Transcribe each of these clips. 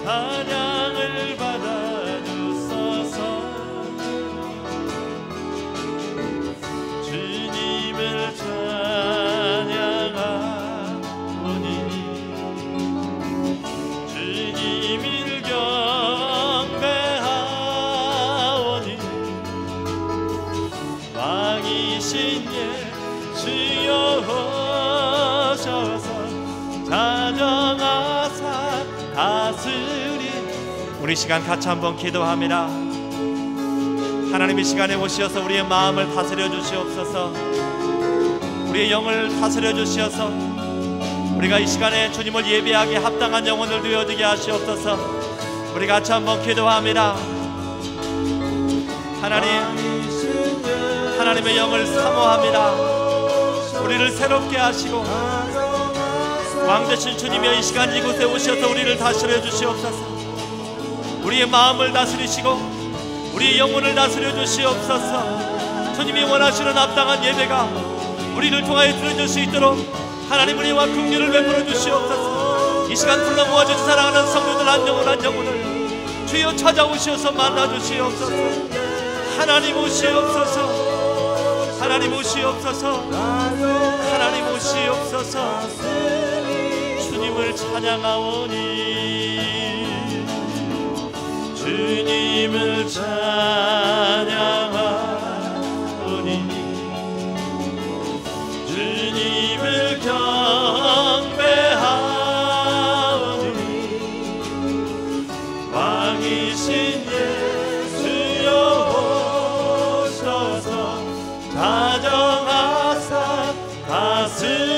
찬양을 받아주소서. 주님을 찬양하오니 주님을 경배하오니 왕이신 예수여 오셔서 찬양하사 다스리. 우리 시간 같이 한번 기도합니다. 하나님 이 시간에 오시어서 우리의 마음을 다스려 주시옵소서. 우리의 영을 다스려 주시어서 우리가 이 시간에 주님을 예배하기에 합당한 영혼을 되어지게 하시옵소서. 우리 같이 한번 기도합니다. 하나님의 영을 사모합니다. 우리를 새롭게 하시고 왕되신 주님여 이 시간 이곳에 오셔서 우리를 다스려 주시옵소서. 우리의 마음을 다스리시고 우리의 영혼을 다스려 주시옵소서. 주님이 원하시는 합당한 예배가 우리를 통하여 드려질 수 있도록 하나님 은혜와 긍휼을 베풀어 주시옵소서. 이 시간 불러 모아주신 사랑하는 성도들 한 영혼 한 영혼을 주여 찾아오시어서 만나 주시옵소서. 하나님 오시옵소서. 하나님 오시옵소서. 하나님 오시옵소서. 주님을 찬양하오니 주님을 찬양하오니 주님을 경배하오니 왕이신 예수여 오셔서 다정하사 다스리소서.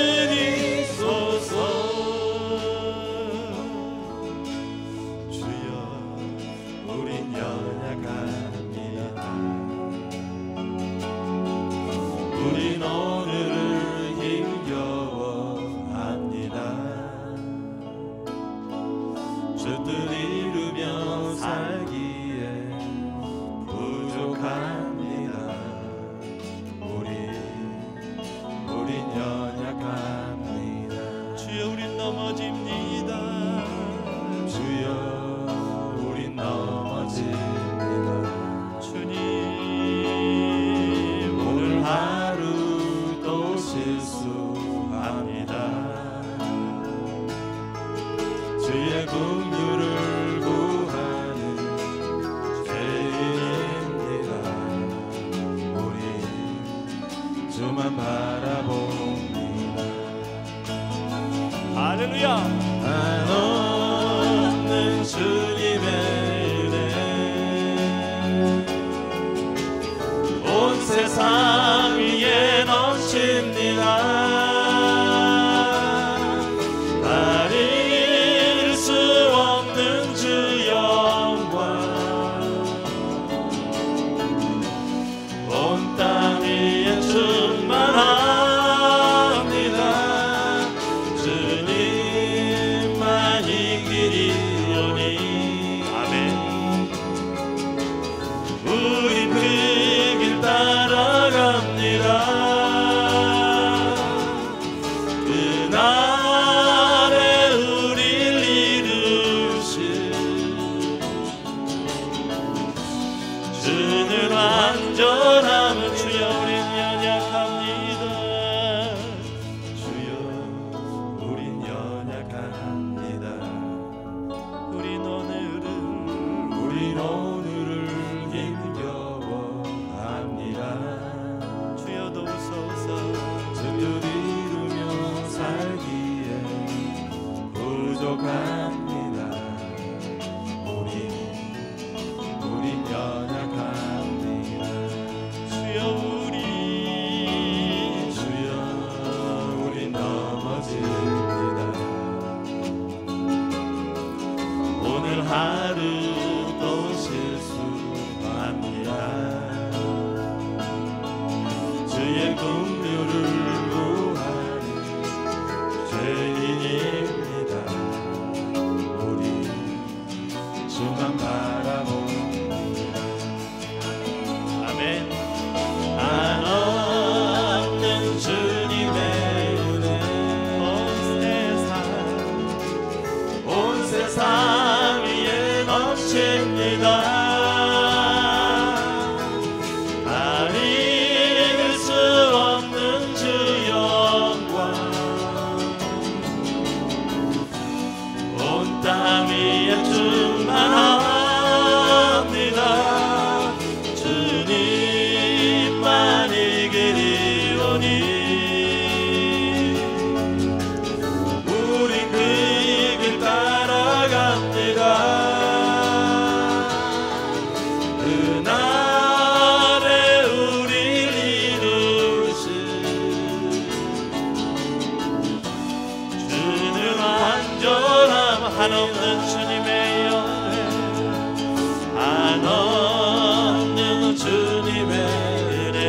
우린 오늘을 힘겨워합니다. 주들 이루며 살기에 주님의 은혜 온 세상 위에 넘칩니다. 가릴 수 없는 주 영광 온 땅 위에 충만합니다. 주님만 이기리오니 아멘. 우리 그 길 따라갑니다. 그날에 우릴 이루실 주는 완전함은 주여 우린 연약합니다. 주여 우린 연약합니다. 우린 오늘을 힘겨워합니다. 주여 도우소서. 주를 이루며 살기에 부족합니다. 우린 연약합니다. 주여 우린 넘어집니다. 오늘 하루도 실수합니다. 주의 긍휼을 구하는 죄인입니다. 우리 주만 바라봅니다. 아멘. 한없는 주님의 은혜 온 세상 위에 넘칩니다. 가릴 수 없는 주 영광 온 땅 위에 충만합니다. 주님만 이기리오니 우린 그 길 따라갑니다. 그날에 우릴 이루실 주는 완전함 한없는 주님의 연애 한없는 주님의 은혜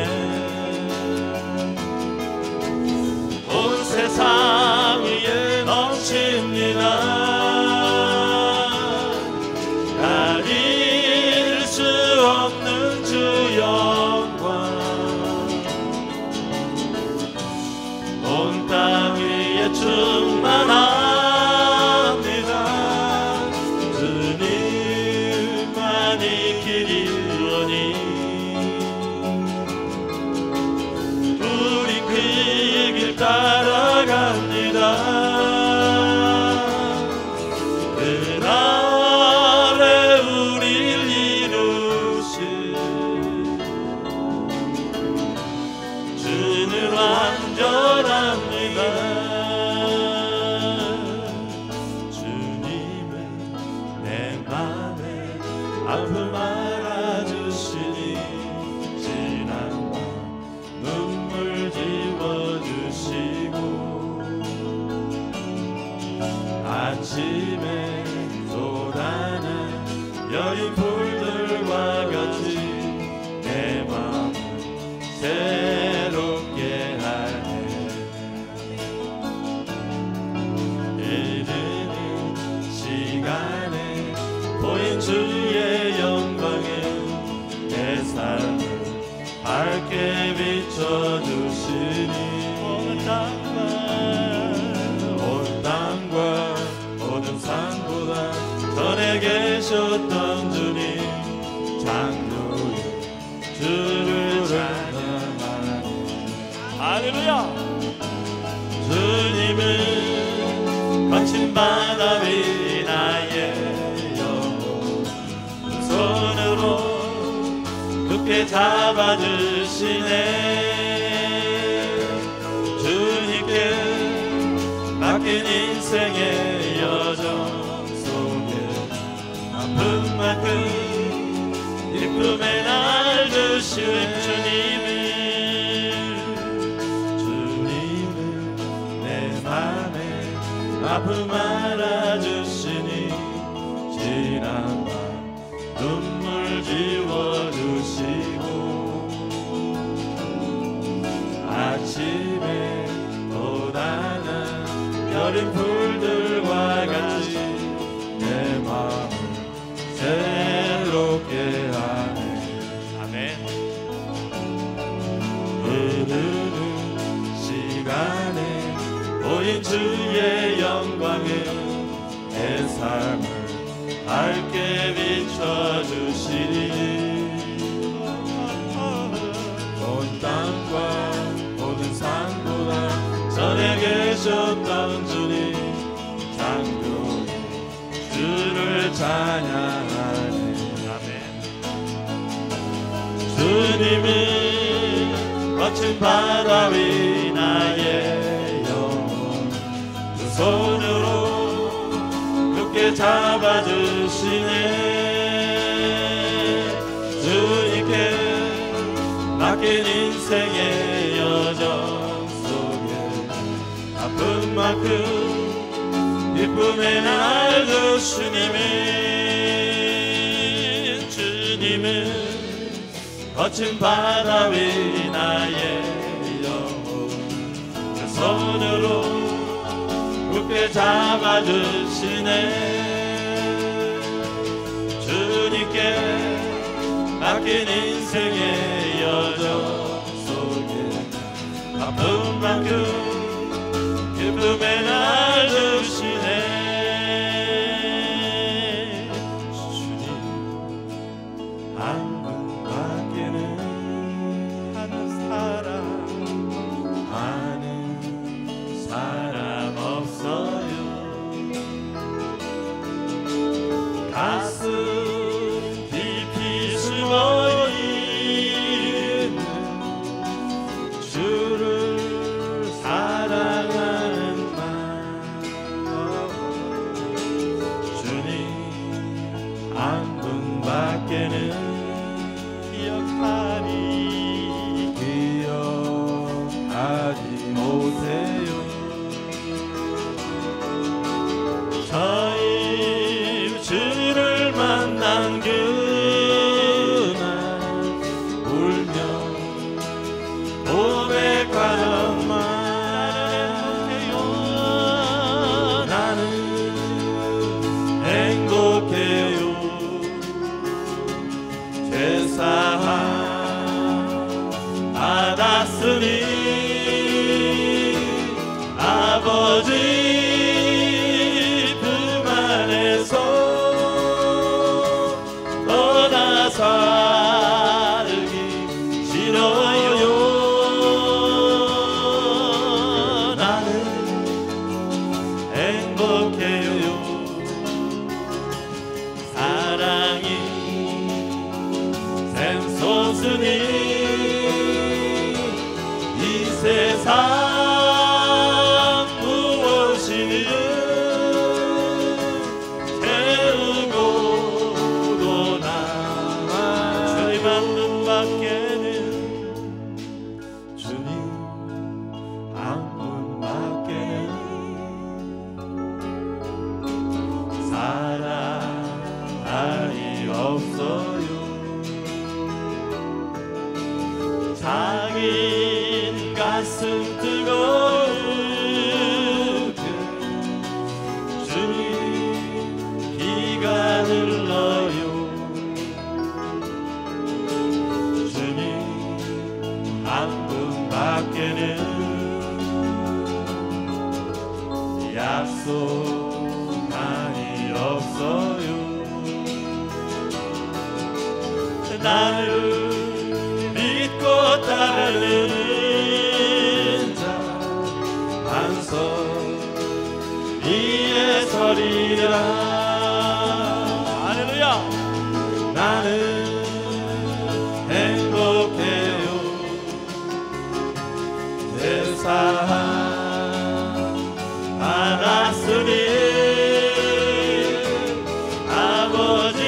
온 세상 위에 넘칩니다. 가릴 수 없는 주 영광 온 땅 위에 충만합니다. 주님만 이기리오니 우린 그 길 따라갑니다. 그날에 우릴 이루실 주는 완전합니다. 주님은 내 맘에 아픔 알아주시니 지난 밤 눈물 지워주시고 아침에 쏟아낸 여린 불들과 같이 내 마음을 새롭게 하네. 이르는 시간에 보인 주의 영광에 내 삶을 밝게 비춰주시니 온 땅과 모든 산보다 전에 계셨던 주님 장로의 주를 찬양하니 할렐루야. 주님은 거친 바다 위 나의 영혼 손으로 굳게 잡아주시네. 주님께 맡긴 인생의 여정 속에 아픈 만큼 기쁨의 날 주시는 주님은 내 맘에 아픔 알아주시니 지난 밤 눈물 지워주시고 아침에 돋아난 여린 불들과 같이 내 마음을 새롭게 하네. 아멘. 흐르는 시간에 보인 주의 영광은 내 삶을 밝게 비춰주시니 온 땅과 모든 산보다 전에 계셨던 주님 장군이 주를 찬양하네. 아멘. 주님은 거친 바다 위 나의 영혼 두 손으로 굳게 잡아주시네. 주님께 맡긴 인생의 여정 속에 아픈 만큼 기쁨의 날 주시님은 주님은 거친 바다 위 나의 영혼 그 손으로 굳게 잡아주시네. 주님께 맡긴 인생의 여정 속에 아픈 만큼 기쁨의 날 주시네. 주님 한 분밖에는 하는 사람 없어요. 가슴 깊이 숨어있는 주를 사랑하는 마음 주님 한 분밖에는 기억하지 못해요. 저희 주를 만난 그날 울며 고백하던 말 나는 행복해요. 죄사함 받았으니 아버지 품 안에서 떠나 살기 싫어요. 나는 행복해요. 사랑이 샘솟으니 이 세상 자긴 가슴 뜨거우게 주님 비가 흘러요. 주님 한 분밖에는 약속만이 없어요. 나를 믿고 따르는 자 반석 위에 서리라. 할렐루야. 나는 행복해요. 내 사랑 받았으니 아버지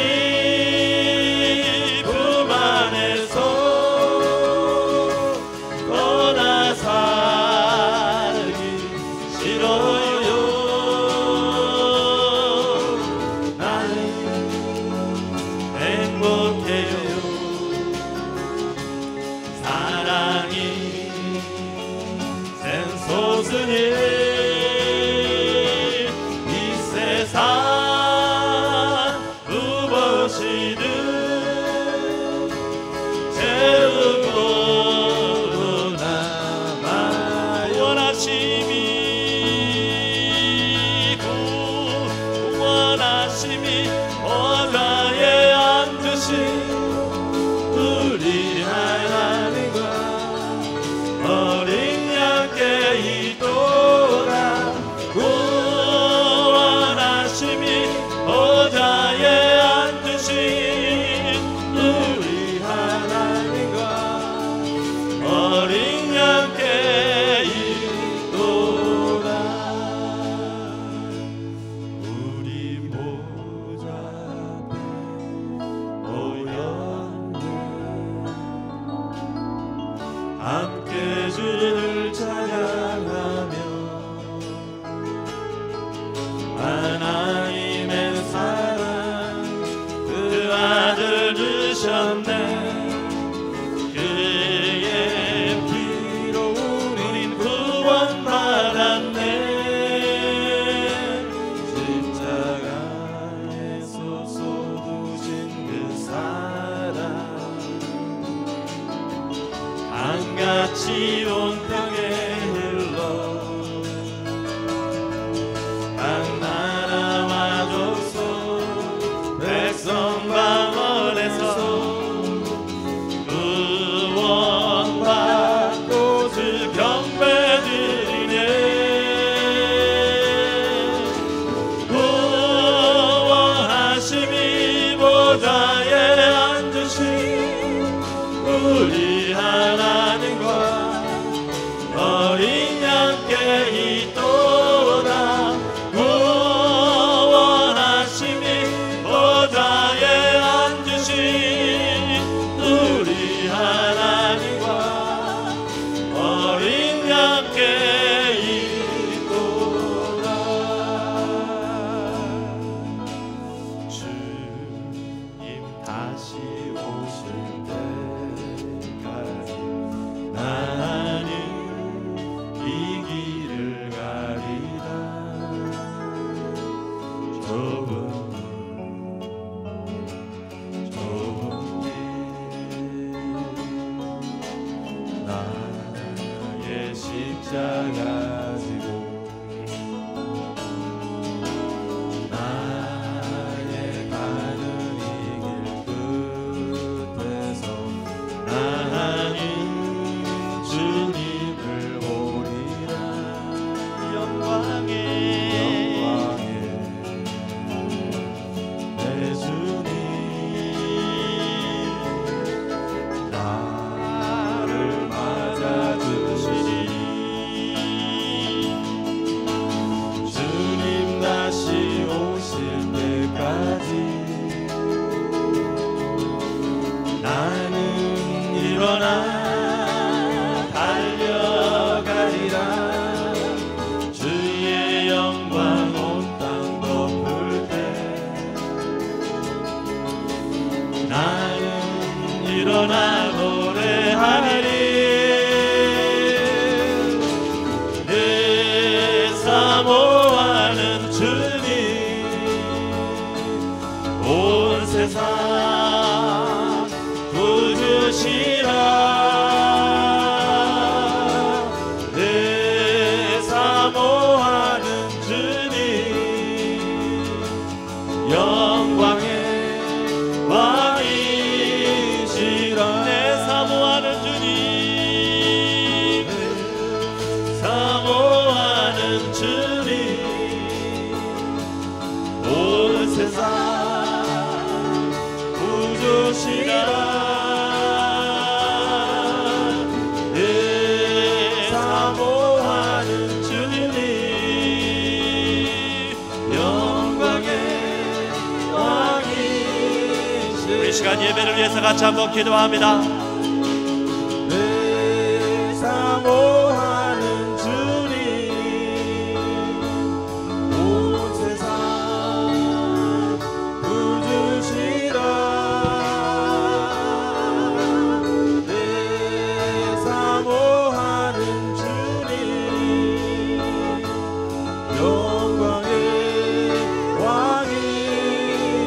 오시는 재우고로 남아요. 구원하심이 보좌에 앉으신 우리 하나님과 어린 양께 있도다. 구원하심이 보좌에 앉으신 우리 하나님과 어린 양께 있도다. 우리 보좌 앞에 모였네. 함께 주를 찬양하며 하나님의 사랑 그 아들 주셨네. 그의 피로 우린 구원받았네. 십자가에서 쏟으신 그 사랑 한같이 온 땅에 흘러 각 나라와 족속 백성 방언에서 구원받고 주 경배드리네. 구원하심이 보좌에 앉으신 우리 하나님과 어린 양께 있도다. 구원하심이 보좌에 앉으신 우리 하나님과 어린 양께 있도다. 주님 다시 오실 때까지 나는 이 길을 가리라. 좁은 길 나의 십자가 지고 나의 가는 이 길 끝에서 나는 주님을 보리라. 영광에 내 주님 나를 맞아주시리. 주님 다시 오실 때까지 나는 일어나 달려가리라. 주의 영광 온 땅 덮을 때 나는 일어나 노래하리리. 내 사모하는 주님 온 세상 구주시라. 내 사모하는 주님 영광의 왕이시라. 내 사모하는 주님 사모하는 주님 온 세상 구주시라. 이 시간 예배를 위해서 같이 한번 기도합니다. 내 사모하는 주님 온 세상 구주시라. 내 사모하는 주님 영광의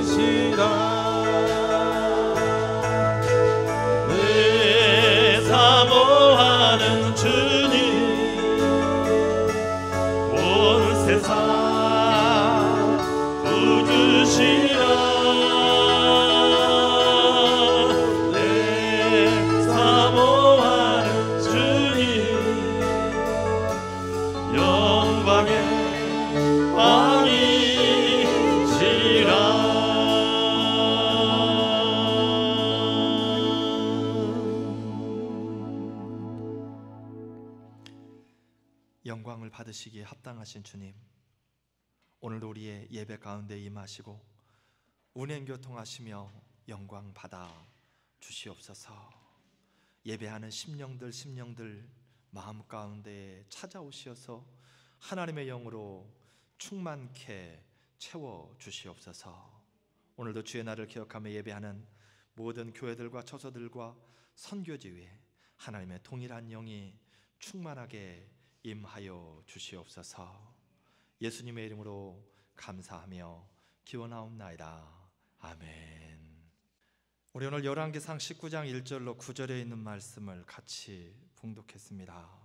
왕이시라. 영광을 받으시기에 합당하신 주님, 오늘도 우리의 예배 가운데 임하시고 운행교통하시며 영광 받아 주시옵소서. 예배하는 심령들 마음 가운데 찾아오시어서 하나님의 영으로 충만케 채워 주시옵소서. 오늘도 주의 날을 기억하며 예배하는 모든 교회들과 처소들과 선교지 위에 하나님의 동일한 영이 충만하게 임하여 주시옵소서. 예수님의 이름으로 감사하며 기원하옵나이다. 아멘. 우리 오늘 열왕기상 19장 1절로 9절에 있는 말씀을 같이 봉독했습니다.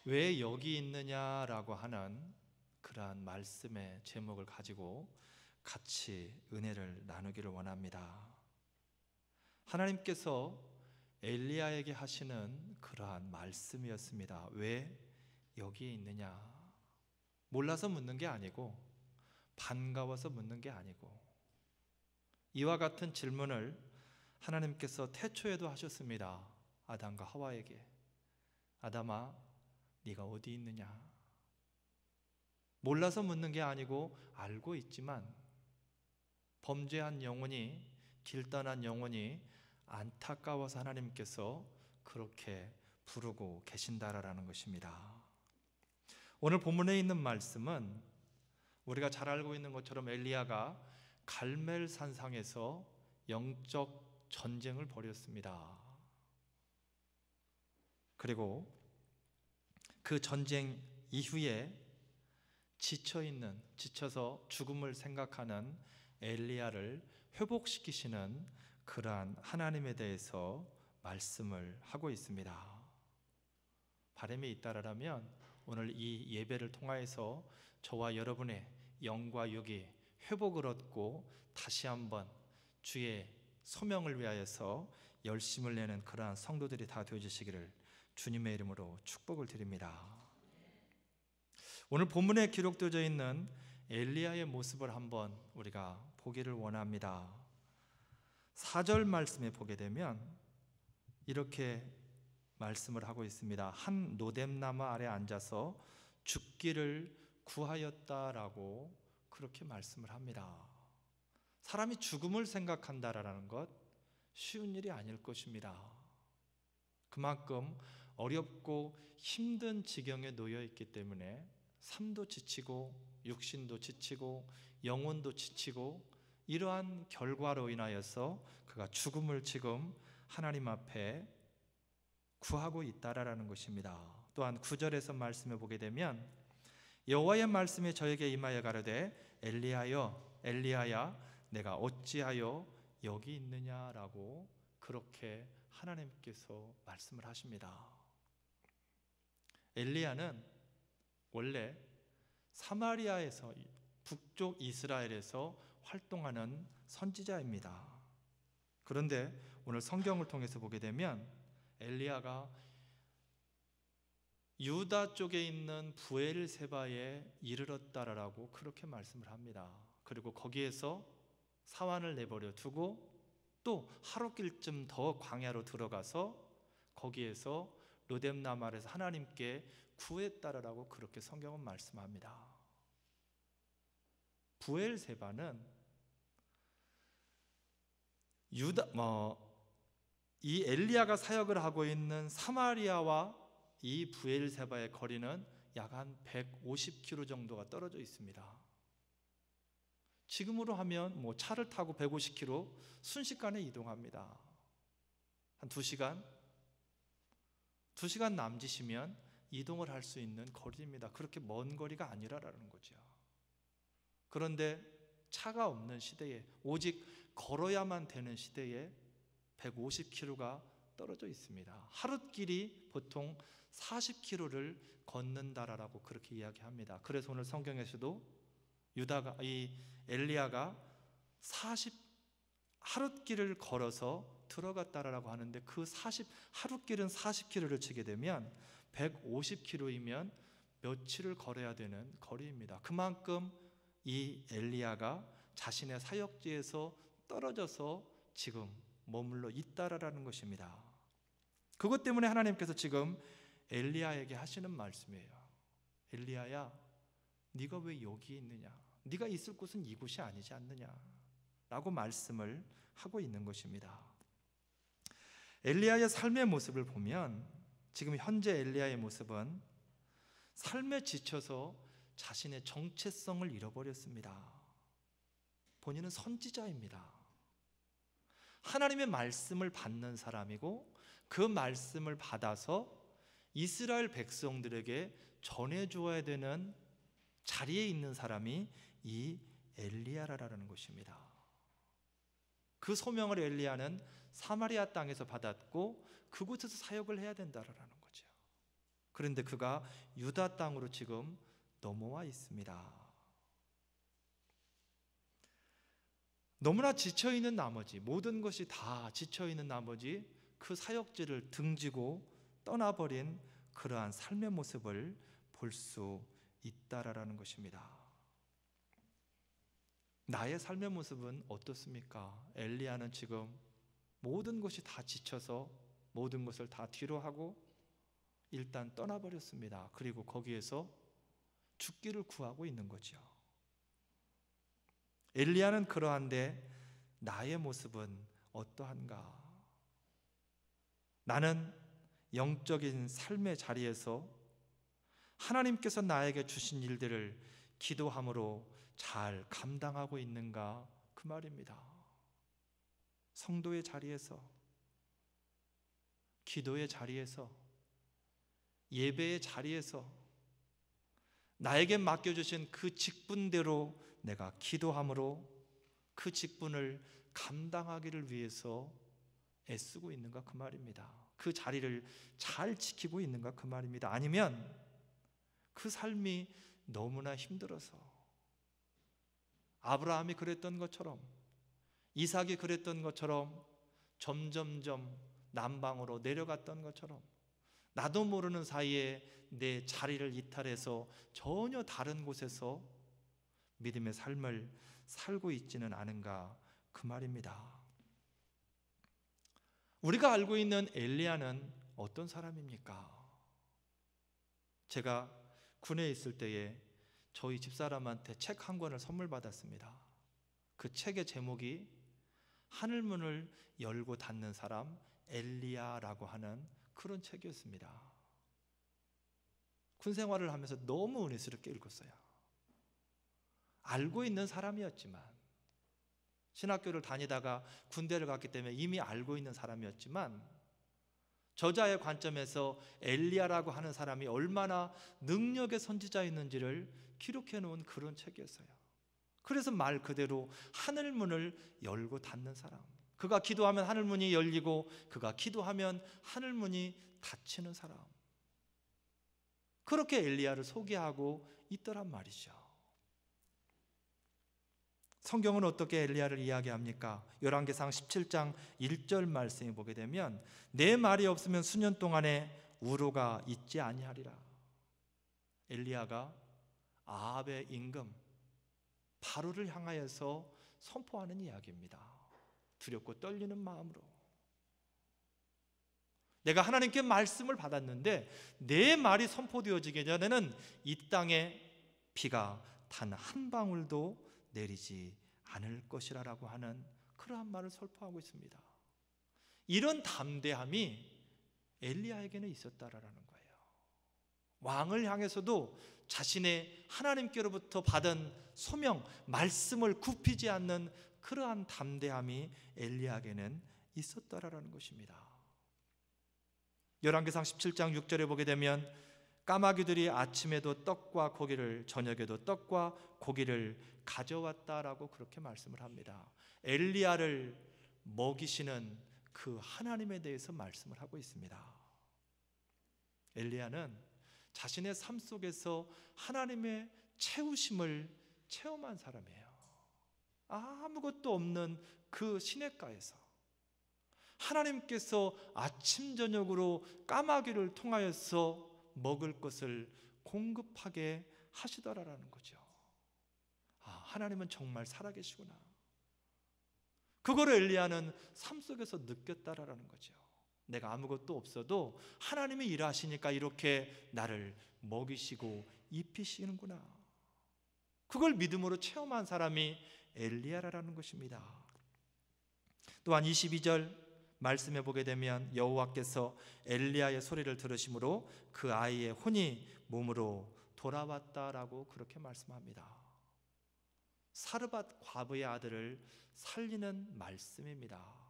왜 여기 있느냐라고 하는 그러한 말씀의 제목을 가지고 같이 은혜를 나누기를 원합니다. 하나님께서 엘리야에게 하시는 그러한 말씀이었습니다. 왜 여기에 있느냐? 몰라서 묻는 게 아니고 반가워서 묻는 게 아니고, 이와 같은 질문을 하나님께서 태초에도 하셨습니다. 아담과 하와에게. 아담아, 네가 어디 있느냐? 몰라서 묻는 게 아니고 알고 있지만 범죄한 영혼이, 길 떠난 영혼이 안타까워서 하나님께서 그렇게 부르고 계신다라는 것입니다. 오늘 본문에 있는 말씀은 우리가 잘 알고 있는 것처럼 엘리야가 갈멜산상에서 영적 전쟁을 벌였습니다. 그리고 그 전쟁 이후에 지쳐서 죽음을 생각하는 엘리야를 회복시키시는 그러한 하나님에 대해서 말씀을 하고 있습니다. 바람이 있다라면 오늘 이 예배를 통하여서 저와 여러분의 영과 육이 회복을 얻고 다시 한번 주의 소명을 위하여서 열심을 내는 그러한 성도들이 다 되어주시기를 주님의 이름으로 축복을 드립니다. 오늘 본문에 기록되어 있는 엘리야의 모습을 한번 우리가 보기를 원합니다. 4절 말씀에 보게 되면 이렇게 말씀을 하고 있습니다. 한 노뎀나무 아래 앉아서 죽기를 구하였다라고 그렇게 말씀을 합니다. 사람이 죽음을 생각한다라는 것 쉬운 일이 아닐 것입니다. 그만큼 어렵고 힘든 지경에 놓여 있기 때문에 삶도 지치고 육신도 지치고 영혼도 지치고, 이러한 결과로 인하여서 그가 죽음을 지금 하나님 앞에 구하고 있다라는 것입니다. 또한 9절에서 말씀해 보게 되면 여호와의 말씀이 저에게 임하여 가로되 엘리야여 엘리야야 내가 어찌하여 여기 있느냐라고 그렇게 하나님께서 말씀을 하십니다. 엘리야는 원래 사마리아에서, 북쪽 이스라엘에서 활동하는 선지자입니다. 그런데 오늘 성경을 통해서 보게 되면 엘리야가 유다 쪽에 있는 부엘세바에 이르렀다라고 그렇게 말씀을 합니다. 그리고 거기에서 사환을 내버려 두고 또 하루길쯤 더 광야로 들어가서 거기에서 로뎀나무 아래서 하나님께 구했다라고 그렇게 성경은 말씀합니다. 부엘세바는 이 엘리야가 사역을 하고 있는 사마리아와 이 부엘세바의 거리는 약 한 150km 정도가 떨어져 있습니다. 지금으로 하면 차를 타고 150km 순식간에 이동합니다. 한 2시간 남짓이면 이동을 할 수 있는 거리입니다. 그렇게 먼 거리가 아니라라는 거죠. 그런데 차가 없는 시대에, 오직 걸어야만 되는 시대에 150km가 떨어져 있습니다. 하룻길이 보통 40km를 걷는다라고 그렇게 이야기합니다. 그래서 오늘 성경에서도 이 엘리야가 하룻길을 걸어서 들어갔다라고 하는데, 그 하룻길은 40km를 치게 되면 150km이면 며칠을 걸어야 되는 거리입니다. 그만큼 이 엘리야가 자신의 사역지에서 떨어져서 지금 머물러 있다라는 것입니다. 그것 때문에 하나님께서 지금 엘리야에게 하시는 말씀이에요. 엘리야야, 네가 왜 여기에 있느냐? 네가 있을 곳은 이곳이 아니지 않느냐? 라고 말씀을 하고 있는 것입니다. 엘리야의 삶의 모습을 보면 지금 현재 엘리야의 모습은 삶에 지쳐서 자신의 정체성을 잃어버렸습니다. 본인은 선지자입니다. 하나님의 말씀을 받는 사람이고 그 말씀을 받아서 이스라엘 백성들에게 전해주어야 되는 자리에 있는 사람이 이 엘리야라는 것입니다. 그 소명을 엘리야는 사마리아 땅에서 받았고 그곳에서 사역을 해야 된다라는 거죠. 그런데 그가 유다 땅으로 지금 넘어와 있습니다. 너무나 지쳐있는 나머지, 모든 것이 다 지쳐있는 나머지 그 사역지를 등지고 떠나버린 그러한 삶의 모습을 볼 수 있다라는 것입니다. 나의 삶의 모습은 어떻습니까? 엘리야는 지금 모든 것이 다 지쳐서 모든 것을 다 뒤로 하고 일단 떠나버렸습니다. 그리고 거기에서 죽기를 구하고 있는 거죠. 엘리야는 그러한데 나의 모습은 어떠한가? 나는 영적인 삶의 자리에서 하나님께서 나에게 주신 일들을 기도함으로 잘 감당하고 있는가? 그 말입니다. 성도의 자리에서, 기도의 자리에서, 예배의 자리에서 나에게 맡겨주신 그 직분대로 내가 기도함으로 그 직분을 감당하기를 위해서 애쓰고 있는가? 그 말입니다. 그 자리를 잘 지키고 있는가? 그 말입니다. 아니면 그 삶이 너무나 힘들어서 아브라함이 그랬던 것처럼, 이삭이 그랬던 것처럼 점점점 남방으로 내려갔던 것처럼 나도 모르는 사이에 내 자리를 이탈해서 전혀 다른 곳에서 믿음의 삶을 살고 있지는 않은가? 그 말입니다. 우리가 알고 있는 엘리야는 어떤 사람입니까? 제가 군에 있을 때에 저희 집사람한테 책 한 권을 선물 받았습니다. 그 책의 제목이 하늘문을 열고 닫는 사람 엘리야라고 하는 그런 책이었습니다. 군 생활을 하면서 너무 은혜스럽게 읽었어요. 알고 있는 사람이었지만, 신학교를 다니다가 군대를 갔기 때문에 이미 알고 있는 사람이었지만, 저자의 관점에서 엘리야라고 하는 사람이 얼마나 능력의 선지자였는지를 기록해 놓은 그런 책이었어요. 그래서 말 그대로 하늘문을 열고 닫는 사람, 그가 기도하면 하늘문이 열리고 그가 기도하면 하늘문이 닫히는 사람, 그렇게 엘리야를 소개하고 있더란 말이죠. 성경은 어떻게 엘리야를 이야기합니까? 열왕기상 17장 1절 말씀에 보게 되면 내 말이 없으면 수년 동안에 우로가 있지 아니하리라. 엘리야가 아합의 임금 바로를 향하여서 선포하는 이야기입니다. 두렵고 떨리는 마음으로, 내가 하나님께 말씀을 받았는데 내 말이 선포되어지기 전에는 이 땅에 비가 단 한 방울도 내리지 않을 것이라고 하는 그러한 말을 선포하고 있습니다. 이런 담대함이 엘리야에게는 있었다라는 거예요. 왕을 향해서도 자신의 하나님께로부터 받은 소명, 말씀을 굽히지 않는 그러한 담대함이 엘리야에게는 있었다라는 것입니다. 열왕기상 17장 6절에 보게 되면 까마귀들이 아침에도 떡과 고기를, 저녁에도 떡과 고기를 가져왔다라고 그렇게 말씀을 합니다. 엘리야를 먹이시는 그 하나님에 대해서 말씀을 하고 있습니다. 엘리야는 자신의 삶 속에서 하나님의 채우심을 체험한 사람이에요. 아무것도 없는 그 시냇가에서 하나님께서 아침 저녁으로 까마귀를 통하여서 먹을 것을 공급하게 하시더라라는 거죠. 하나님은 정말 살아계시구나. 그거를 엘리야는 삶 속에서 느꼈다라는 거죠. 내가 아무것도 없어도 하나님이 일하시니까 이렇게 나를 먹이시고 입히시는구나. 그걸 믿음으로 체험한 사람이 엘리야라는 것입니다. 또한 22절 말씀해 보게 되면 여호와께서 엘리야의 소리를 들으심으로 그 아이의 혼이 몸으로 돌아왔다라고 그렇게 말씀합니다. 사르밧 과부의 아들을 살리는 말씀입니다.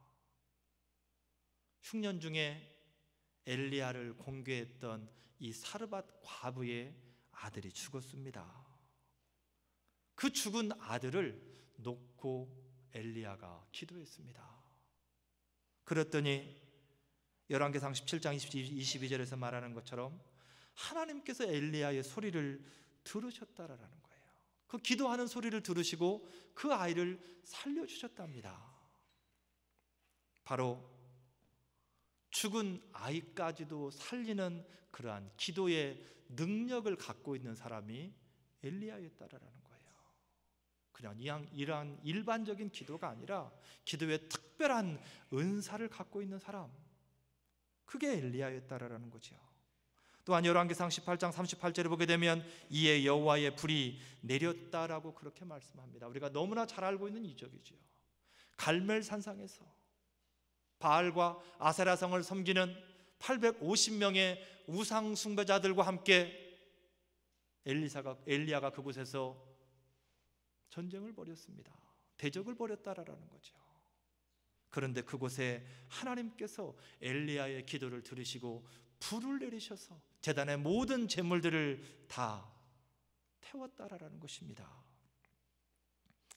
흉년 중에 엘리야를 공개했던 이 사르밧 과부의 아들이 죽었습니다. 그 죽은 아들을 놓고 엘리야가 기도했습니다. 그랬더니 열왕기상 17장 22절에서 말하는 것처럼 하나님께서 엘리야의 소리를 들으셨다라는 거예요. 그 기도하는 소리를 들으시고 그 아이를 살려주셨답니다. 바로 죽은 아이까지도 살리는 그러한 기도의 능력을 갖고 있는 사람이 엘리야였다라는 거예요. 그냥 이러한 일반적인 기도가 아니라 기도의 특별한 은사를 갖고 있는 사람, 그게 엘리야였다라는 거죠. 또한 열왕기상 18장 38절에 보게 되면 이에 여호와의 불이 내렸다라고 그렇게 말씀합니다. 우리가 너무나 잘 알고 있는 이적이죠. 갈멜 산상에서 바알과 아세라성을 섬기는 850명의 우상 숭배자들과 함께 엘리야가 그곳에서 전쟁을 벌였습니다. 대적을 벌였다라는 거죠. 그런데 그곳에 하나님께서 엘리야의 기도를 들으시고 불을 내리셔서 제단의 모든 제물들을 다 태웠다라는 것입니다.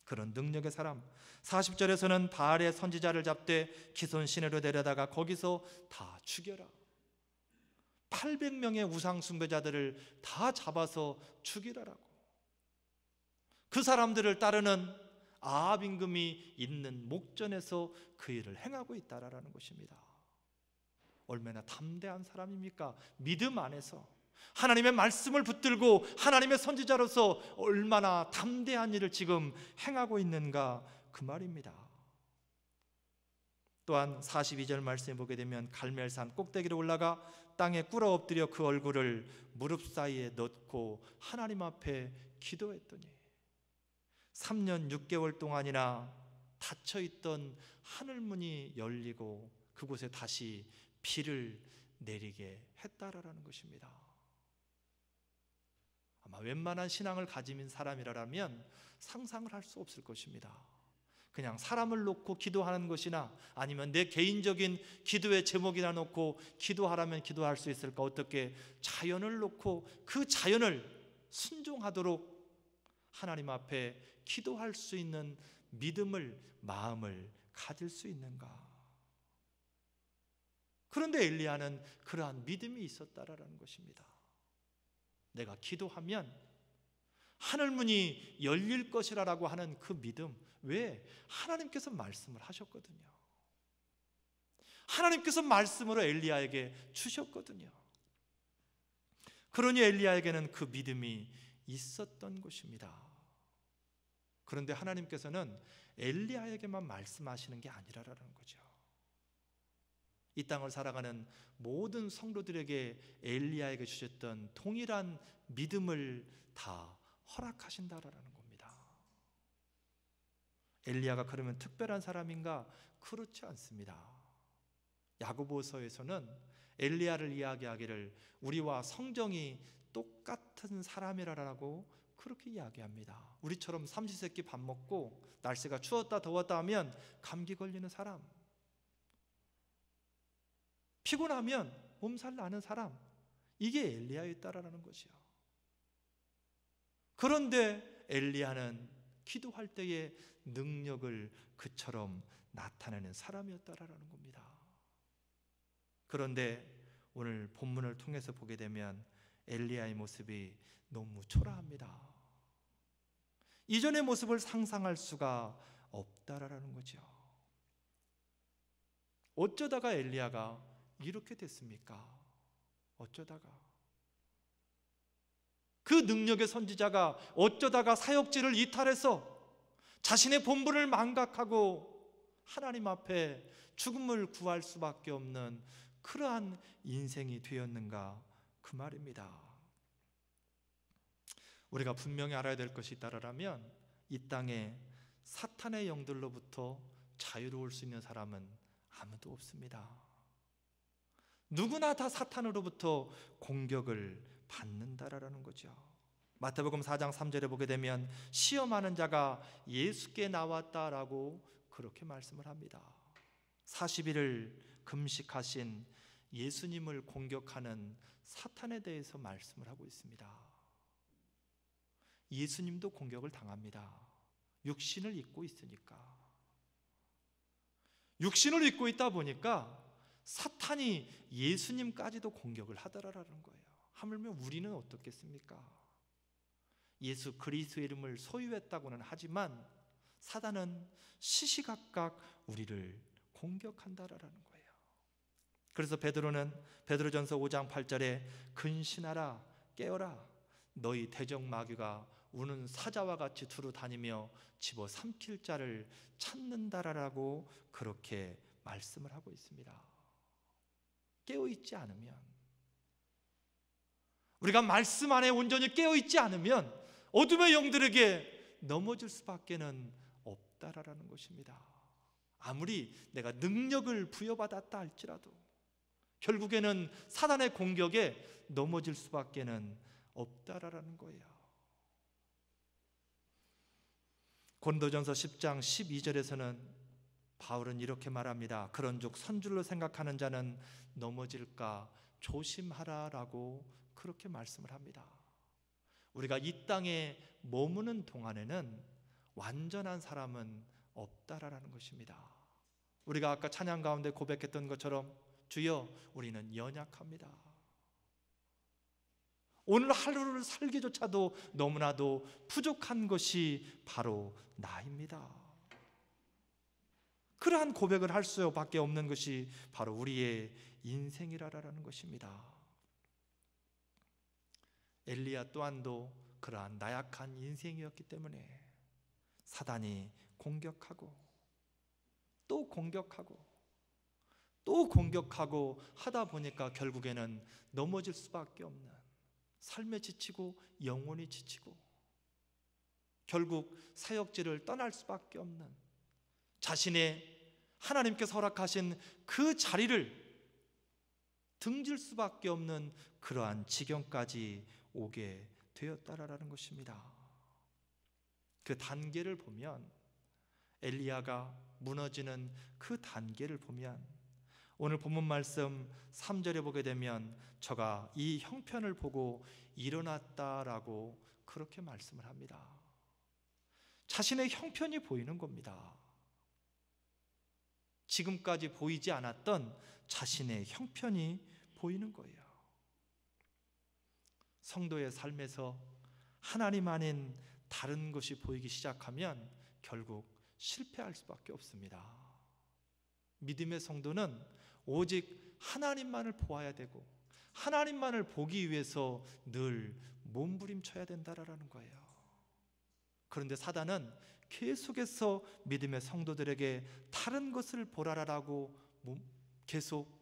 그런 능력의 사람. 40절에서는 바알의 선지자를 잡되 기손 시내로 데려다가 거기서 다 죽여라. 800명의 우상 숭배자들을 다 잡아서 죽이라라고. 그 사람들을 따르는 아합 임금이 있는 목전에서 그 일을 행하고 있다라는 것입니다. 얼마나 담대한 사람입니까? 믿음 안에서 하나님의 말씀을 붙들고 하나님의 선지자로서 얼마나 담대한 일을 지금 행하고 있는가 그 말입니다. 또한 42절 말씀에 보게 되면 갈멜산 꼭대기로 올라가 땅에 꿇어 엎드려 그 얼굴을 무릎 사이에 넣고 하나님 앞에 기도했더니 3년 6개월 동안이나 닫혀있던 하늘문이 열리고 그곳에 다시 비를 내리게 했다라는 것입니다. 아마 웬만한 신앙을 가진 사람이라면 상상을 할 수 없을 것입니다. 그냥 사람을 놓고 기도하는 것이나 아니면 내 개인적인 기도의 제목이나 놓고 기도하라면 기도할 수 있을까? 어떻게 자연을 놓고 그 자연을 순종하도록 하나님 앞에 기도할 수 있는 믿음을, 마음을 가질 수 있는가? 그런데 엘리야는 그러한 믿음이 있었다라는 것입니다. 내가 기도하면 하늘문이 열릴 것이라고 하는 그 믿음. 왜? 하나님께서 말씀을 하셨거든요. 하나님께서 말씀으로 엘리야에게 주셨거든요. 그러니 엘리야에게는 그 믿음이 있었던 것입니다. 그런데 하나님께서는 엘리야에게만 말씀하시는 게 아니라는 거죠. 이 땅을 살아가는 모든 성도들에게 엘리야에게 주셨던 동일한 믿음을 다 허락하신다라는 겁니다. 엘리야가 그러면 특별한 사람인가? 그렇지 않습니다. 야고보서에서는 엘리야를 이야기하기를 우리와 성정이 똑같은 사람이라고 그렇게 이야기합니다. 우리처럼 삼시세끼 밥 먹고 날씨가 추웠다 더웠다 하면 감기 걸리는 사람, 피곤하면 몸살 나는 사람, 이게 엘리야였다라는 것이요. 그런데 엘리야는 기도할 때의 능력을 그처럼 나타내는 사람이었다라는 겁니다. 그런데 오늘 본문을 통해서 보게 되면 엘리야의 모습이 너무 초라합니다. 이전의 모습을 상상할 수가 없다라는 거죠. 어쩌다가 엘리야가 이렇게 됐습니까? 어쩌다가 그 능력의 선지자가 어쩌다가 사역지를 이탈해서 자신의 본분을 망각하고 하나님 앞에 죽음을 구할 수밖에 없는 그러한 인생이 되었는가 그 말입니다. 우리가 분명히 알아야 될 것이 있다라면 이 땅에 사탄의 영들로부터 자유로울 수 있는 사람은 아무도 없습니다. 누구나 다 사탄으로부터 공격을 받는다라는 거죠. 마태복음 4장 3절에 보게 되면 시험하는 자가 예수께 나왔다라고 그렇게 말씀을 합니다. 40일을 금식하신 예수님을 공격하는 사탄에 대해서 말씀을 하고 있습니다. 예수님도 공격을 당합니다. 육신을 입고 있으니까. 육신을 입고 있다 보니까 사탄이 예수님까지도 공격을 하더라라는 거예요. 하물며 우리는 어떻겠습니까? 예수 그리스도의 이름을 소유했다고는 하지만 사단은 시시각각 우리를 공격한다라는 거예요. 그래서 베드로는 베드로전서 5장 8절에 근신하라 깨어라 너희 대적 마귀가 우는 사자와 같이 두루 다니며 집어 삼킬 자를 찾는다라고 그렇게 말씀을 하고 있습니다. 깨어있지 않으면, 우리가 말씀 안에 온전히 깨어있지 않으면 어둠의 영들에게 넘어질 수밖에는 없다라는 것입니다. 아무리 내가 능력을 부여받았다 할지라도 결국에는 사단의 공격에 넘어질 수밖에는 없다라는 거예요. 고린도전서 10장 12절에서는 바울은 이렇게 말합니다. 그런즉 선줄로 생각하는 자는 넘어질까 조심하라라고 그렇게 말씀을 합니다. 우리가 이 땅에 머무는 동안에는 완전한 사람은 없다라는 것입니다. 우리가 아까 찬양 가운데 고백했던 것처럼 주여 우리는 연약합니다. 오늘 하루를 살기조차도 너무나도 부족한 것이 바로 나입니다. 그러한 고백을 할 수밖에 없는 것이 바로 우리의 인생이라는 것입니다. 엘리야 또한도 그러한 나약한 인생이었기 때문에 사단이 공격하고 또 공격하고 또 공격하고 하다 보니까 결국에는 넘어질 수밖에 없는, 삶에 지치고 영혼이 지치고 결국 사역지를 떠날 수밖에 없는, 자신의 하나님께서 허락하신 그 자리를 등질 수밖에 없는 그러한 지경까지 오게 되었다라는 것입니다. 그 단계를 보면, 엘리야가 무너지는 그 단계를 보면 오늘 본문 말씀 3절에 보게 되면 저가 이 형편을 보고 일어났다라고 그렇게 말씀을 합니다. 자신의 형편이 보이는 겁니다. 지금까지 보이지 않았던 자신의 형편이 보이는 거예요. 성도의 삶에서 하나님 아닌 다른 것이 보이기 시작하면 결국 실패할 수밖에 없습니다. 믿음의 성도는 오직 하나님만을 보아야 되고 하나님만을 보기 위해서 늘 몸부림쳐야 된다라는 거예요. 그런데 사단은 계속해서 믿음의 성도들에게 다른 것을 보라라고 계속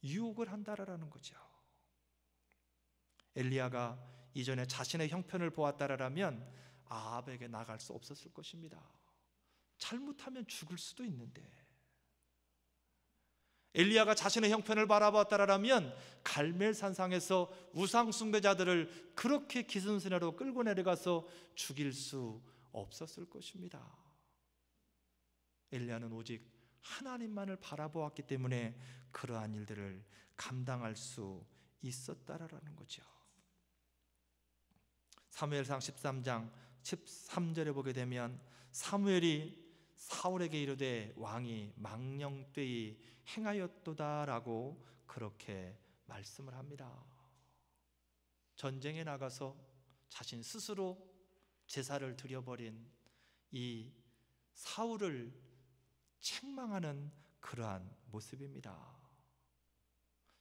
유혹을 한다라는 거죠. 엘리야가 이전에 자신의 형편을 보았다라면 아합에게 나갈 수 없었을 것입니다. 잘못하면 죽을 수도 있는데, 엘리야가 자신의 형편을 바라보았다라면 갈멜산상에서 우상 숭배자들을 그렇게 기승전결로 끌고 내려가서 죽일 수 없었을 것입니다. 엘리야는 오직 하나님만을 바라보았기 때문에 그러한 일들을 감당할 수 있었다라는 거죠. 사무엘상 13장 13절에 보게 되면 사무엘이 사울에게 이르되 왕이 망령되이 행하였도다라고 그렇게 말씀을 합니다. 전쟁에 나가서 자신 스스로 제사를 드려버린 이 사울을 책망하는 그러한 모습입니다.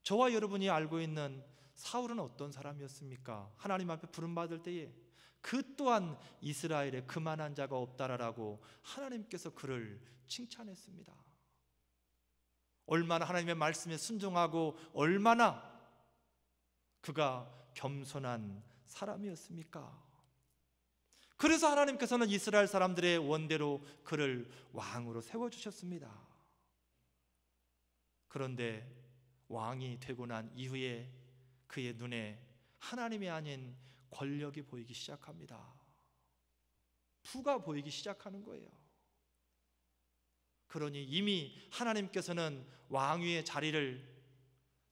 저와 여러분이 알고 있는 사울은 어떤 사람이었습니까? 하나님 앞에 부름받을 때에 그 또한 이스라엘에 그만한 자가 없다라고 하나님께서 그를 칭찬했습니다. 얼마나 하나님의 말씀에 순종하고 얼마나 그가 겸손한 사람이었습니까? 그래서 하나님께서는 이스라엘 사람들의 원대로 그를 왕으로 세워주셨습니다. 그런데 왕이 되고 난 이후에 그의 눈에 하나님이 아닌 권력이 보이기 시작합니다. 부가 보이기 시작하는 거예요. 그러니 이미 하나님께서는 왕위의 자리를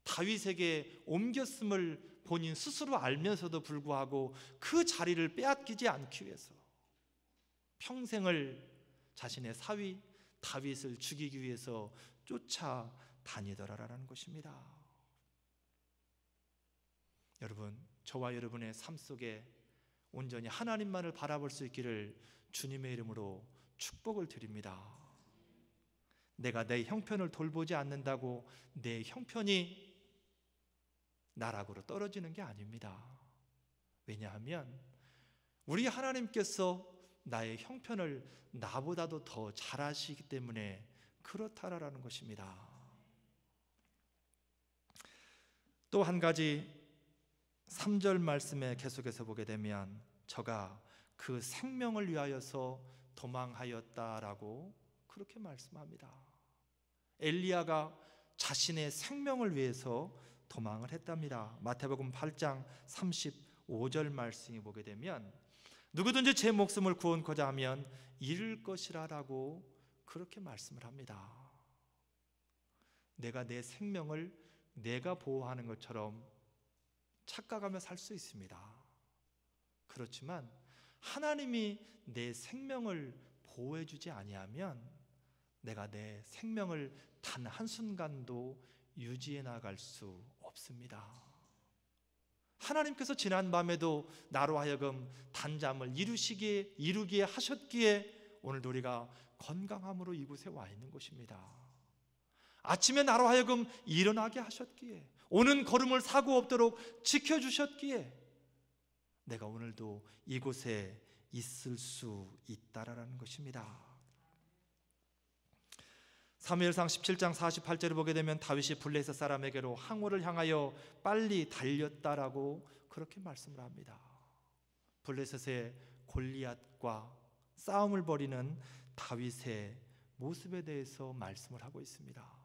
다윗에게 옮겼음을 본인 스스로 알면서도 불구하고 그 자리를 빼앗기지 않기 위해서 평생을 자신의 사위 다윗을 죽이기 위해서 쫓아다니더라라는 것입니다. 여러분, 저와 여러분의 삶 속에 온전히 하나님만을 바라볼 수 있기를 주님의 이름으로 축복을 드립니다. 내가 내 형편을 돌보지 않는다고 내 형편이 나락으로 떨어지는 게 아닙니다. 왜냐하면 우리 하나님께서 나의 형편을 나보다도 더 잘 아시기 때문에 그렇다라는 것입니다. 또 한 가지 3절 말씀에 계속해서 보게 되면 저가 그 생명을 위하여서 도망하였다라고 그렇게 말씀합니다. 엘리야가 자신의 생명을 위해서 도망을 했답니다. 마태복음 8장 35절 말씀이 보게 되면 누구든지 제 목숨을 구원코자 하면 잃을 것이라라고 그렇게 말씀을 합니다. 내가 내 생명을 내가 보호하는 것처럼 착각하며 살 수 있습니다. 그렇지만 하나님이 내 생명을 보호해 주지 아니하면 내가 내 생명을 단 한순간도 유지해 나갈 수 없습니다. 하나님께서 지난 밤에도 나로 하여금 단잠을 이루기에 하셨기에 오늘도 우리가 건강함으로 이곳에 와 있는 것입니다. 아침에 나로 하여금 일어나게 하셨기에 오는 걸음을 사고 없도록 지켜주셨기에 내가 오늘도 이곳에 있을 수 있다라는 것입니다. 사무엘상 17장 48절을 보게 되면 다윗이 블레셋 사람에게로 항우를 향하여 빨리 달렸다라고 그렇게 말씀을 합니다. 블레셋의 골리앗과 싸움을 벌이는 다윗의 모습에 대해서 말씀을 하고 있습니다.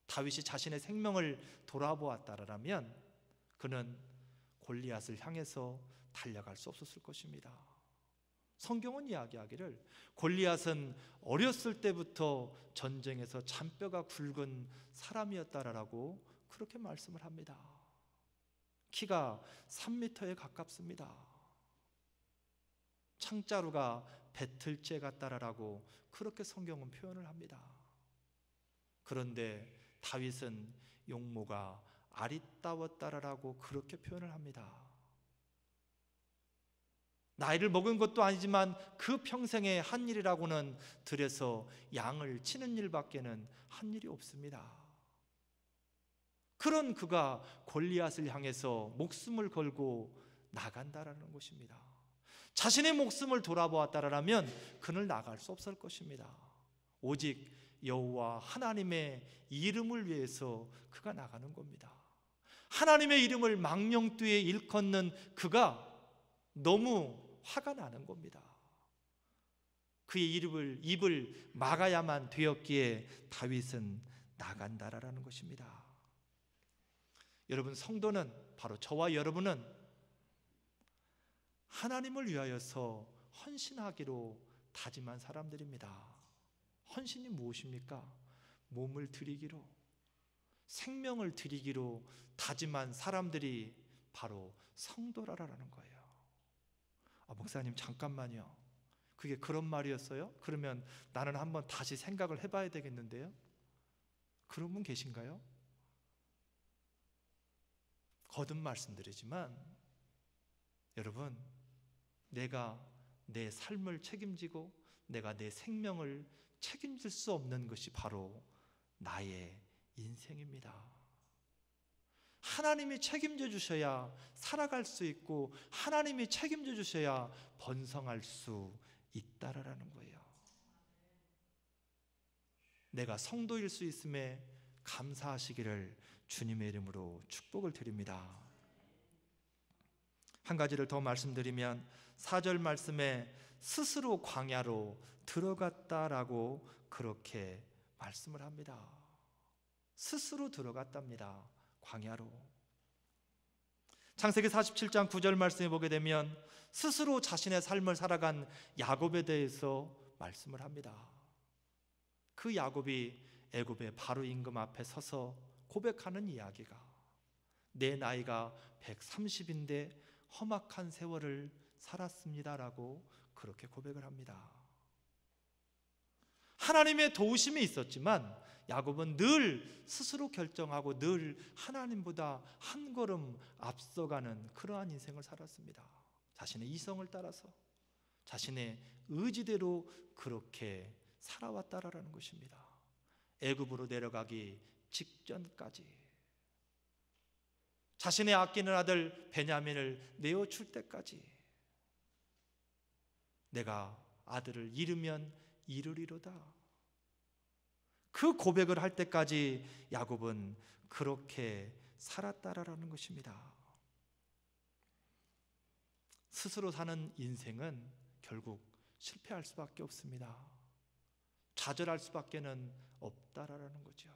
다윗이 자신의 생명을 돌아보았다라면 그는 골리앗을 향해서 달려갈 수 없었을 것입니다. 성경은 이야기하기를 골리앗은 어렸을 때부터 전쟁에서 잔뼈가 굵은 사람이었다라고 그렇게 말씀을 합니다. 키가 3m에 가깝습니다. 창자루가 배틀째 같다라고 그렇게 성경은 표현을 합니다. 그런데 다윗은 용모가 아리따웠다라고 그렇게 표현을 합니다. 나이를 먹은 것도 아니지만 그 평생의 한 일이라고는 들에서 양을 치는 일밖에는 한 일이 없습니다. 그런 그가 골리앗을 향해서 목숨을 걸고 나간다라는 것입니다. 자신의 목숨을 돌아보았다라면 그는 나갈 수 없을 것입니다. 오직 여호와 하나님의 이름을 위해서 그가 나가는 겁니다. 하나님의 이름을 망령되이 일컫는 그가 너무 화가 나는 겁니다. 그의 입을 막아야만 되었기에 다윗은 나간다라는 것입니다. 여러분, 성도는 바로 저와 여러분은 하나님을 위하여서 헌신하기로 다짐한 사람들입니다. 헌신이 무엇입니까? 몸을 드리기로, 생명을 드리기로 다짐한 사람들이 바로 성도라라는 거예요. 목사님 잠깐만요. 그게 그런 말이었어요? 그러면 나는 한번 다시 생각을 해봐야 되겠는데요. 그런 분 계신가요? 거듭 말씀드리지만 여러분, 내가 내 삶을 책임지고 내가 내 생명을 책임질 수 없는 것이 바로 나의 인생입니다. 하나님이 책임져 주셔야 살아갈 수 있고 하나님이 책임져 주셔야 번성할 수 있다라는 거예요. 내가 성도일 수 있음에 감사하시기를 주님의 이름으로 축복을 드립니다. 한 가지를 더 말씀드리면 4절 말씀에 스스로 광야로 들어갔다라고 그렇게 말씀을 합니다. 스스로 들어갔답니다. 광야로. 창세기 47장 9절 말씀에 보게 되면 스스로 자신의 삶을 살아간 야곱에 대해서 말씀을 합니다. 그 야곱이 애굽의 바로 임금 앞에 서서 고백하는 이야기가, 내 나이가 130인데 험악한 세월을 살았습니다라고 그렇게 고백을 합니다. 하나님의 도우심이 있었지만 야곱은 늘 스스로 결정하고 늘 하나님보다 한 걸음 앞서가는 그러한 인생을 살았습니다. 자신의 이성을 따라서 자신의 의지대로 그렇게 살아왔다라는 것입니다. 애굽으로 내려가기 직전까지, 자신의 아끼는 아들 베냐민을 내어줄 때까지, 내가 아들을 잃으면 이르리로다, 그 고백을 할 때까지 야곱은 그렇게 살았다라는 것입니다. 스스로 사는 인생은 결국 실패할 수밖에 없습니다. 좌절할 수밖에는 없다라는 거죠.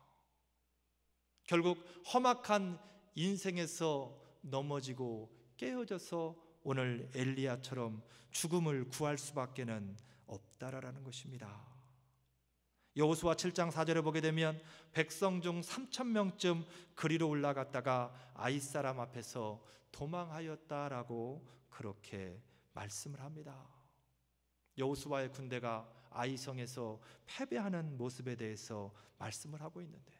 결국 험악한 인생에서 넘어지고 깨어져서 오늘 엘리야처럼 죽음을 구할 수밖에는 없다라는 것입니다. 여호수아 7장 4절에 보게 되면 백성 중 3,000명쯤 그리로 올라갔다가 아이 사람 앞에서 도망하였다라고 그렇게 말씀을 합니다. 여호수아의 군대가 아이성에서 패배하는 모습에 대해서 말씀을 하고 있는데,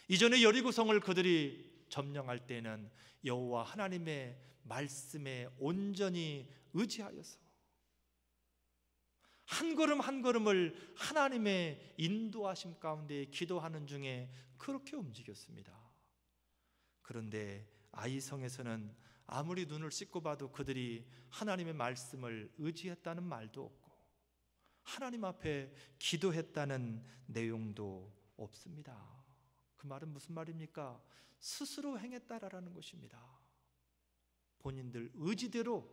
이전에 여리고성을 그들이 점령할 때는 여호와 하나님의 말씀에 온전히 의지하여서 한 걸음 한 걸음을 하나님의 인도하심 가운데 기도하는 중에 그렇게 움직였습니다. 그런데 아이성에서는 아무리 눈을 씻고 봐도 그들이 하나님의 말씀을 의지했다는 말도 없고 하나님 앞에 기도했다는 내용도 없습니다. 그 말은 무슨 말입니까? 스스로 행했다라는 것입니다. 본인들 의지대로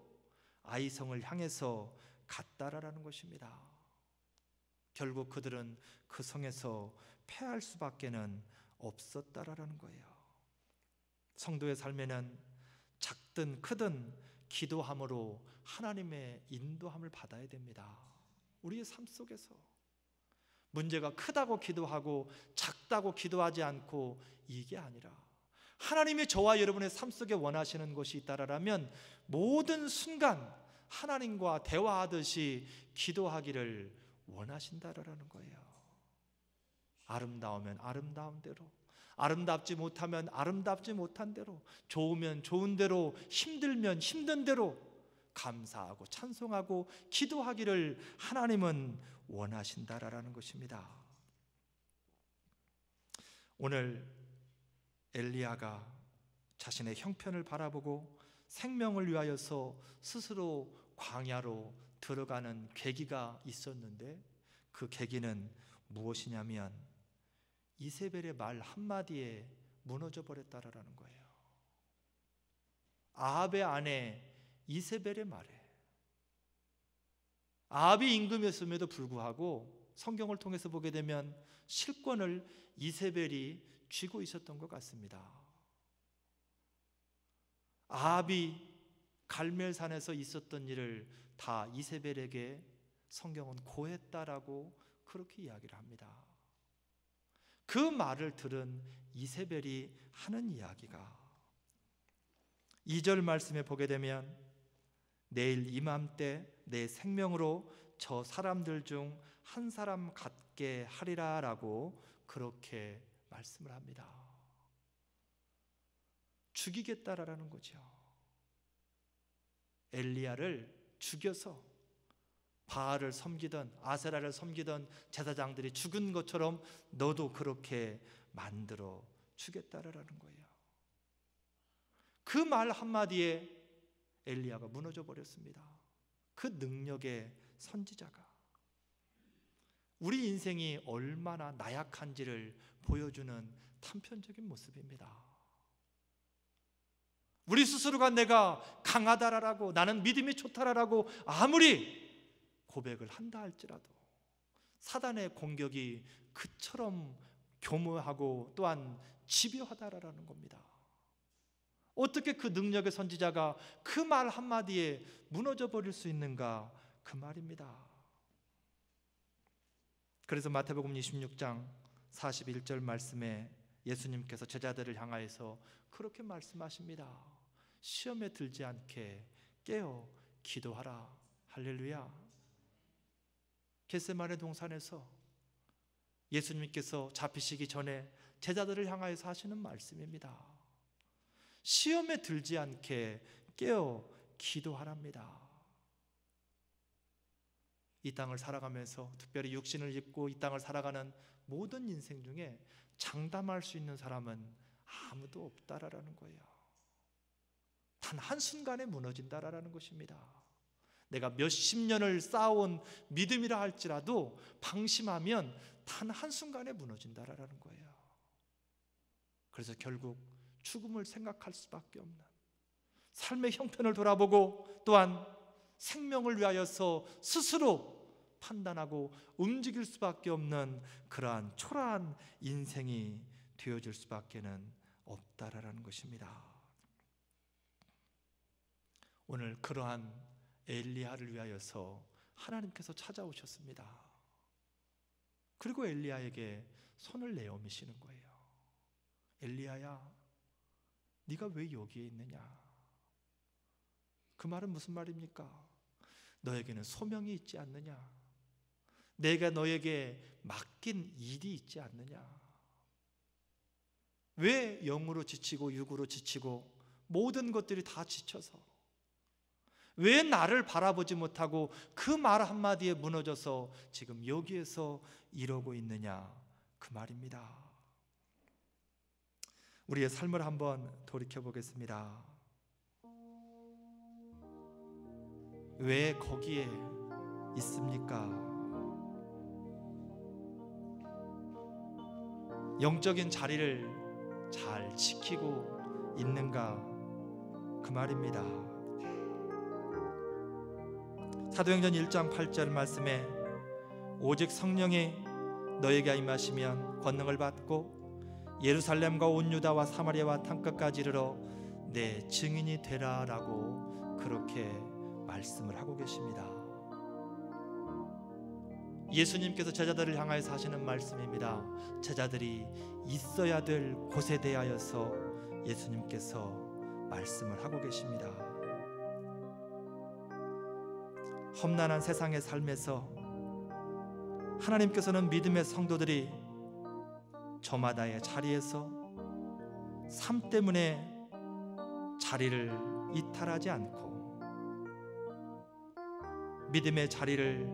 아이성을 향해서 갔다라는 것입니다. 결국 그들은 그 성에서 패할 수밖에는 없었다라는 거예요. 성도의 삶에는 작든 크든 기도함으로 하나님의 인도함을 받아야 됩니다. 우리의 삶 속에서 문제가 크다고 기도하고 작다고 기도하지 않고 이게 아니라 하나님이 저와 여러분의 삶 속에 원하시는 것이 있다라면 모든 순간 하나님과 대화하듯이 기도하기를 원하신다라는 거예요. 아름다우면 아름다운 대로, 아름답지 못하면 아름답지 못한 대로, 좋으면 좋은 대로, 힘들면 힘든 대로 감사하고 찬송하고 기도하기를 하나님은 원하신다라는 것입니다. 오늘 엘리야가 자신의 형편을 바라보고 생명을 위하여서 스스로 광야로 들어가는 계기가 있었는데, 그 계기는 무엇이냐면 이세벨의 말 한마디에 무너져 버렸다라는 거예요. 아합의 아내 이세벨의 말에, 아합이 임금이었음에도 불구하고 성경을 통해서 보게 되면 실권을 이세벨이 쥐고 있었던 것 같습니다. 아합이 갈멜산에서 있었던 일을 다 이세벨에게 성경은 고했다라고 그렇게 이야기를 합니다. 그 말을 들은 이세벨이 하는 이야기가 2절 말씀에 보게 되면 내일 이맘때 내 생명으로 저 사람들 중 한 사람 같게 하리라 라고 그렇게 말씀을 합니다. 죽이겠다라는 거죠. 엘리야를 죽여서 바알을 섬기던 아세라를 섬기던 제사장들이 죽은 것처럼 너도 그렇게 만들어 주겠다라는 거예요. 그 말 한마디에 엘리야가 무너져 버렸습니다. 그 능력의 선지자가. 우리 인생이 얼마나 나약한지를 보여주는 단편적인 모습입니다. 우리 스스로가 내가 강하다라고, 나는 믿음이 좋다라고 아무리 고백을 한다 할지라도 사단의 공격이 그처럼 교묘하고 또한 집요하다라는 겁니다. 어떻게 그 능력의 선지자가 그 말 한마디에 무너져 버릴 수 있는가, 그 말입니다. 그래서 마태복음 26장 41절 말씀에 예수님께서 제자들을 향하여서 그렇게 말씀하십니다. 시험에 들지 않게 깨어 기도하라. 할렐루야. 겟세마네 동산에서 예수님께서 잡히시기 전에 제자들을 향하여서 하시는 말씀입니다. 시험에 들지 않게 깨어 기도하랍니다. 이 땅을 살아가면서, 특별히 육신을 입고 이 땅을 살아가는 모든 인생 중에 장담할 수 있는 사람은 아무도 없다라는 거예요. 단 한순간에 무너진다라는 것입니다. 내가 몇십 년을 쌓아온 믿음이라 할지라도 방심하면 단 한순간에 무너진다라는 거예요. 그래서 결국 죽음을 생각할 수밖에 없는, 삶의 형편을 돌아보고 또한 생명을 위하여서 스스로 판단하고 움직일 수밖에 없는 그러한 초라한 인생이 되어질 수밖에는 없다라는 것입니다. 오늘 그러한 엘리야를 위하여서 하나님께서 찾아오셨습니다. 그리고 엘리야에게 손을 내어미시는 거예요. 엘리야야, 네가 왜 여기에 있느냐? 그 말은 무슨 말입니까? 너에게는 소명이 있지 않느냐? 내가 너에게 맡긴 일이 있지 않느냐? 왜 영으로 지치고 육으로 지치고 모든 것들이 다 지쳐서 왜 나를 바라보지 못하고 그 말 한마디에 무너져서 지금 여기에서 이러고 있느냐? 그 말입니다. 우리의 삶을 한번 돌이켜 보겠습니다. 왜 거기에 있습니까? 영적인 자리를 잘 지키고 있는가? 그 말입니다. 사도행전 1장 8절 말씀에 오직 성령이 너에게 임하시면 권능을 받고 예루살렘과 온 유다와 사마리아와 땅끝까지 이르러 내 증인이 되라라고 그렇게 말씀을 하고 계십니다. 예수님께서 제자들을 향하여서 하시는 말씀입니다. 제자들이 있어야 될 곳에 대하여서 예수님께서 말씀을 하고 계십니다. 험난한 세상의 삶에서 하나님께서는 믿음의 성도들이 저마다의 자리에서 삶 때문에 자리를 이탈하지 않고 믿음의 자리를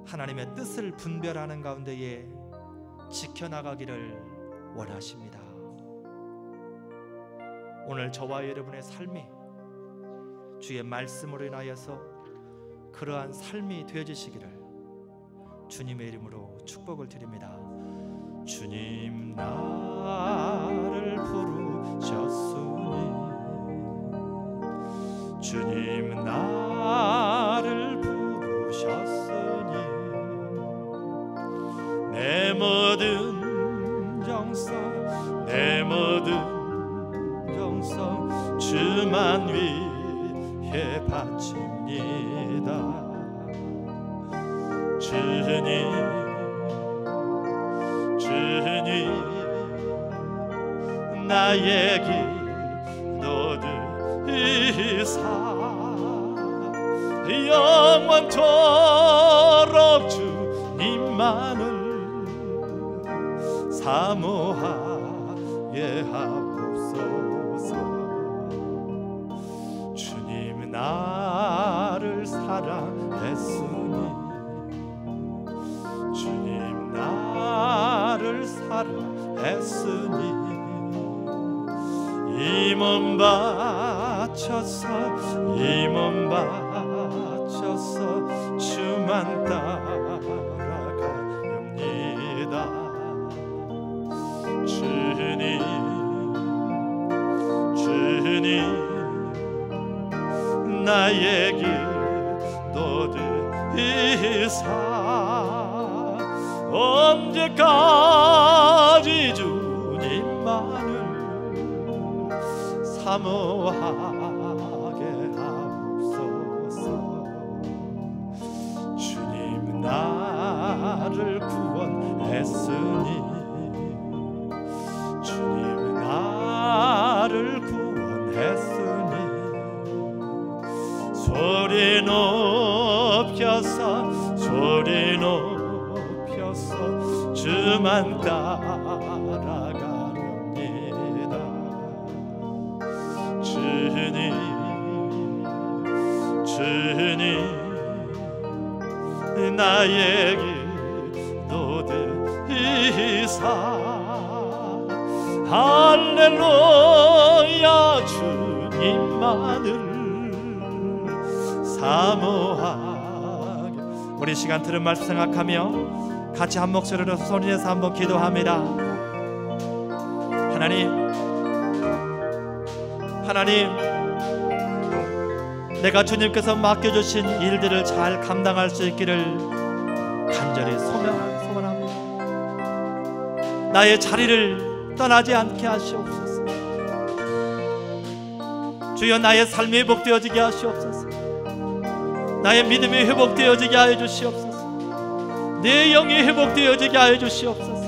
하나님의 뜻을 분별하는 가운데에 지켜나가기를 원하십니다. 오늘 저와 여러분의 삶이 주의 말씀으로 인하여서 그러한 삶이 되어지시기를 주님의 이름으로 축복을 드립니다. 주님 나를 부르셨으니 주님 나를 부르셨으니 내 모든 정성 내 모든 정성 주만 위해 바칩니다. 주님 나의 기도 들으사 영원토록 주님만을 사모하게 하옵소서. 주님 나를 사랑했으니 주님 나를 사랑했으니 이 몸 바쳐서 주만 따라가 주님 주님 나의 기도 들으사 언제까지 주님만을 사모하게 하옵소서. 주님 나를 구원했으니 주님 나를 구원했으니 소리 높여서 소리 높여서 주만 따라가렵니다. 주님 주님 나의 기도 들으사 할렐루야 주님만을 사모하게. 우리 시간 들은 말씀 생각하며 같이 한 목소리로 소리내서 한번 기도합니다. 하나님 내가 주님께서 맡겨주신 일들을 잘 감당할 수 있기를 간절히 소원합니다. 나의 자리를 떠나지 않게 하시옵소서. 주여 나의 삶이 회복되어지게 하시옵소서. 나의 믿음이 회복되어지게 하여 주시옵소서. 내 영이 회복되어지게 하여 주시옵소서.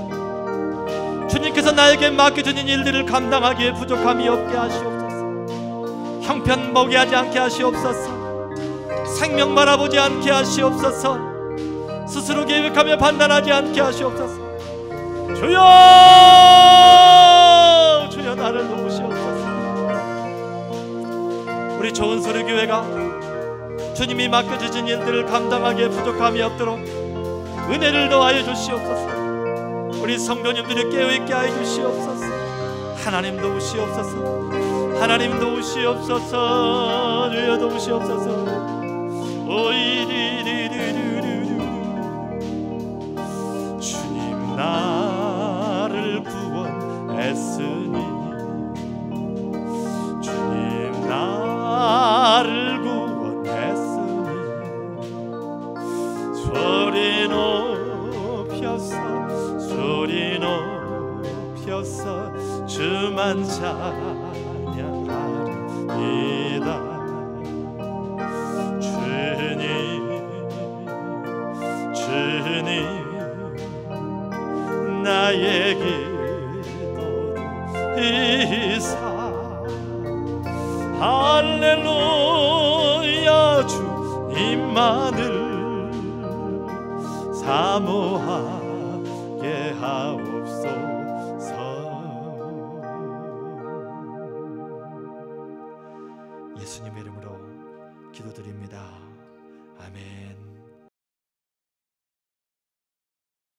주님께서 나에게 맡겨주신 일들을 감당하기에 부족함이 없게 하시옵소서. 형편 보게 하지 않게 하시옵소서. 생명 바라보지 않게 하시옵소서. 스스로 계획하며 판단하지 않게 하시옵소서. 주여 주여 나를 도우시옵소서. 우리 좋은 소리 교회가 주님이 맡겨주신 일들을 감당하기에 부족함이 없도록 은혜를 더하여 주시옵소서. 우리 성도님들이 깨어있게 하여 주시옵소서. 하나님 도우시옵소서. 하나님 도우시옵소서. 주여 도우시옵소서. 주님 나를 구원했으니 주님 나를 구원했으니 소리 높여서 주만 찬양하리이다. 주님 나의 기도 들으사 할렐루야 주님만을 사모하게 하옵소서. 예수님의 이름으로 기도드립니다. 아멘.